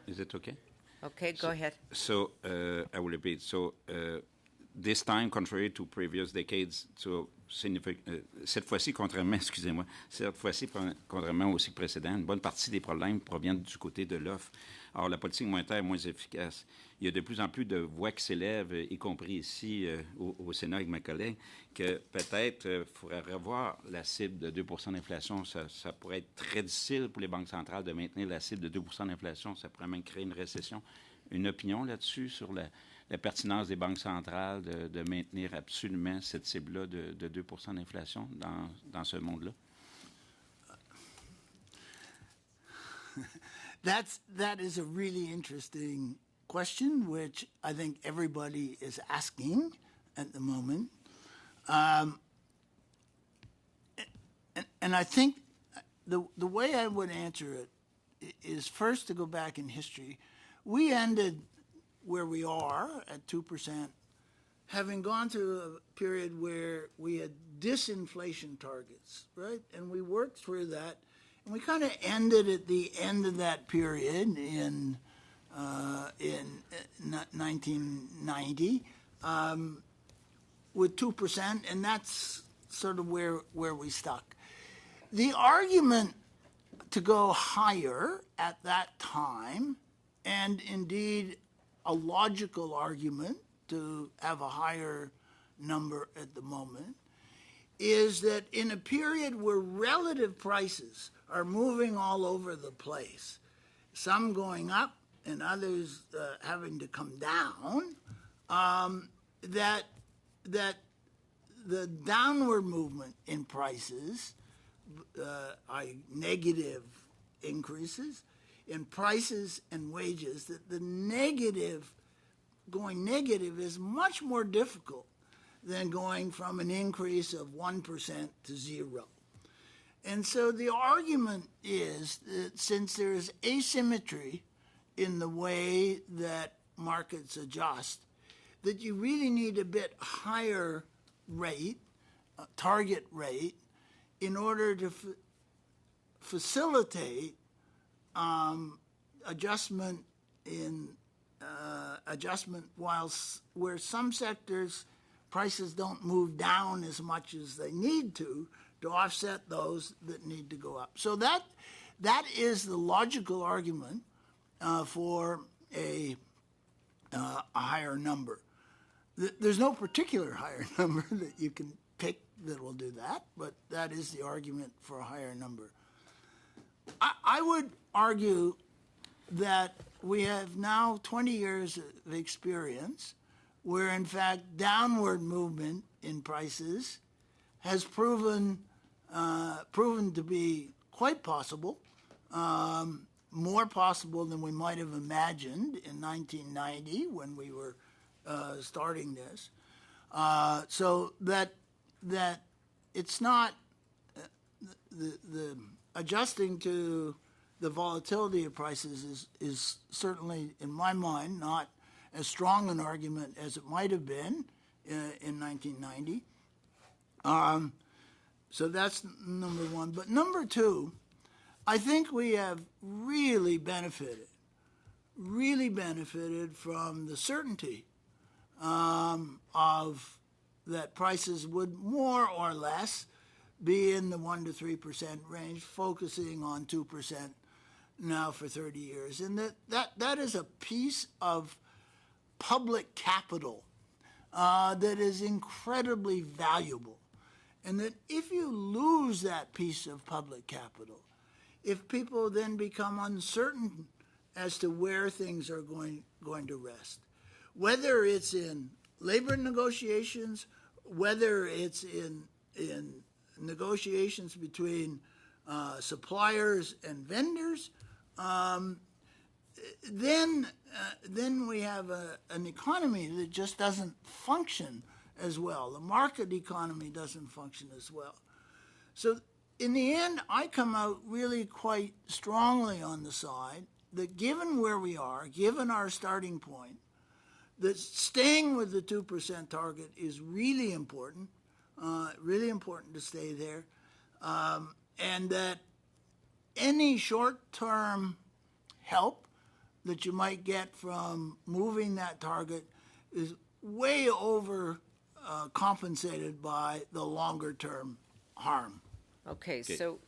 Is it okay? Okay, go ahead. So I will repeat. So this time, contrary to previous decades, cette fois-ci, contrairement, excusez-moi, cette fois-ci, contrairement au cycle précédent, une bonne partie des problèmes proviennent du côté de l'offre. Alors, la politique monétaire est moins efficace. Il y a de plus en plus de voix qui s'élèvent, y compris ici au Sénat avec ma collègue, que peut-être il faudrait revoir la cible de 2 d'inflation. Ça pourrait être très difficile pour les banques centrales de maintenir la cible de 2 d'inflation. Ça pourrait même créer une récession. Une opinion là-dessus sur la pertinence des banques centrales de maintenir absolument cette cible-là de 2 d'inflation dans ce monde-là? That is a really interesting question, which I think everybody is asking at the moment. And I think the way I would answer it is first to go back in history. We ended where we are at 2%, having gone through a period where we had disinflation targets, right? And we worked through that, and we kind of ended at the end of that period in 1990 with 2%, and that's sort of where we stuck. The argument to go higher at that time, and indeed a logical argument to have a higher number at the moment, is that in a period where relative prices are moving all over the place, some going up and others having to come down, that the downward movement in prices, negative increases in prices and wages, that the going negative is much more difficult than going from an increase of 1% to 0. And so the argument is that since there is asymmetry in the way that markets adjust, that you really need a bit higher rate, target rate, in order to facilitate adjustment whilst where some sectors prices don't move down as much as they need to offset those that need to go up. So that is the logical argument for a higher number. There's no particular higher number that you can pick that will do that, but that is the argument for a higher number. I would argue that we have now 20 years of experience where, in fact, downward movement in prices has proven to be quite possible, more possible than we might have imagined in 1990 when we were starting this. So that it's not the adjusting to the volatility of prices is certainly, in my mind, not as strong an argument as it might have been in 1990. So that's number one. But number two, I think we have really benefited from the certainty of that prices would more or less be in the 1 to 3% range, focusing on 2% now for 30 years. And that is a piece of public capital that is incredibly valuable. And that if you lose that piece of public capital, if people then become uncertain as to where things are going to rest, whether it's in labor negotiations, whether it's in negotiations between suppliers and vendors, then we have an economy that just doesn't function as well. The market economy doesn't function as well. So in the end, I come out really quite strongly on the side that given where we are, given our starting point, that staying with the 2% target is really important to stay there, and that any short-term help that you might get from moving that target is way over compensated by the longer term harm. Okay, so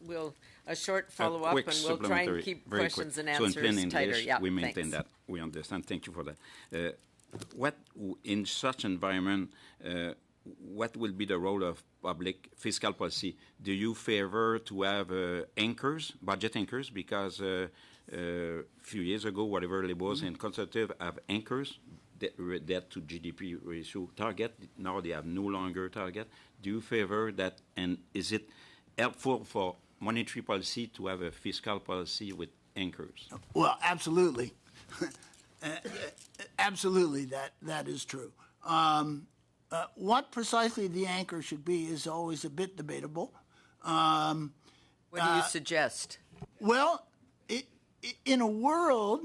a short follow-up, quick and we'll try and supplementary, keep very questions quick. and So in answers plain tighter. English, Yeah, we maintain thanks. that. We understand. Thank you for that. In such environment, what will be the role of public fiscal policy? Do you favor to have anchors, budget anchors? Because a few years ago, whatever Liberals and Conservative have anchors, debt to GDP ratio target. Now they have no longer target. Do you favor that? And is it helpful for monetary policy to have a fiscal policy with anchors? Well, absolutely. Absolutely, that is true. What precisely the anchor should be is always a bit debatable. What do you suggest? Well, in a world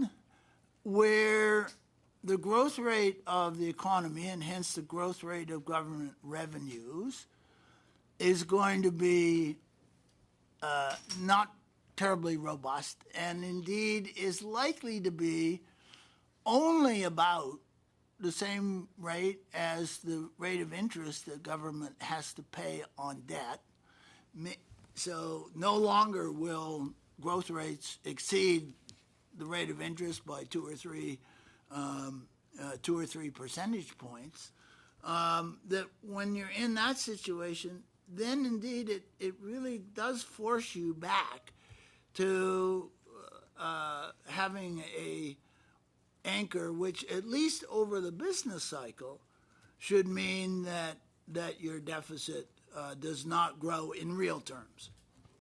where the growth rate of the economy, and hence the growth rate of government revenues, is going to be not terribly robust, and indeed is likely to be only about the same rate as the rate of interest the government has to pay on debt. So no longer will growth rates exceed the rate of interest by 2 or 3 percentage points. That when you're in that situation, then indeed it really does force you back to having a anchor, which at least over the business cycle should mean that your deficit does not grow in real terms.